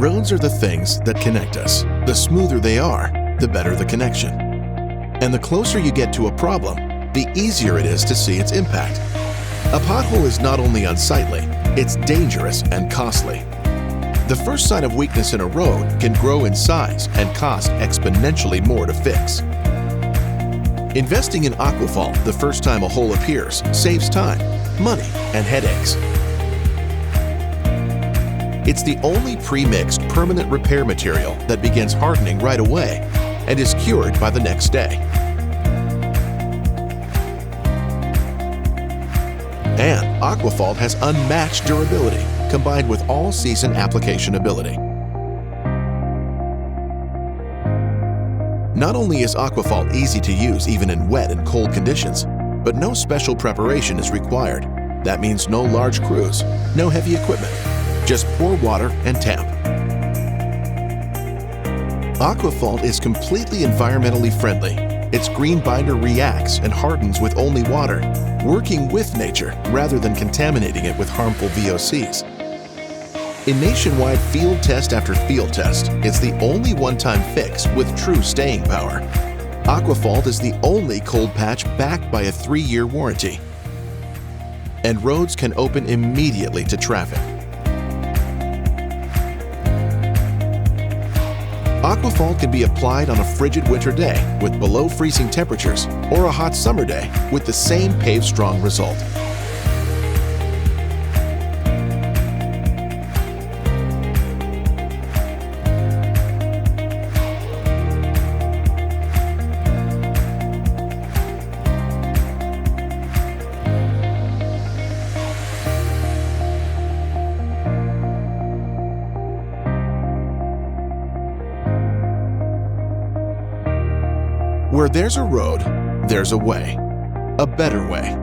Roads are the things that connect us. The smoother they are, the better the connection. And the closer you get to a problem, the easier it is to see its impact. A pothole is not only unsightly, it's dangerous and costly. The first sign of weakness in a road can grow in size and cost exponentially more to fix. Investing in Aquaphalt the first time a hole appears saves time, money, and headaches. It's the only pre-mixed permanent repair material that begins hardening right away and is cured by the next day. And Aquaphalt has unmatched durability combined with all-season application ability. Not only is Aquaphalt easy to use even in wet and cold conditions, but no special preparation is required. That means no large crews, no heavy equipment, just pour water and tap. Aquaphalt is completely environmentally friendly. Its green binder reacts and hardens with only water, working with nature rather than contaminating it with harmful VOCs. In nationwide field test after field test, it's the only one-time fix with true staying power. Aquaphalt is the only cold patch backed by a 3-year warranty. And roads can open immediately to traffic. Aquaphalt can be applied on a frigid winter day with below freezing temperatures or a hot summer day with the same pave-strong result. Where there's a road, there's a way. A better way.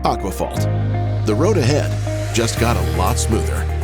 Aquaphalt. The road ahead just got a lot smoother.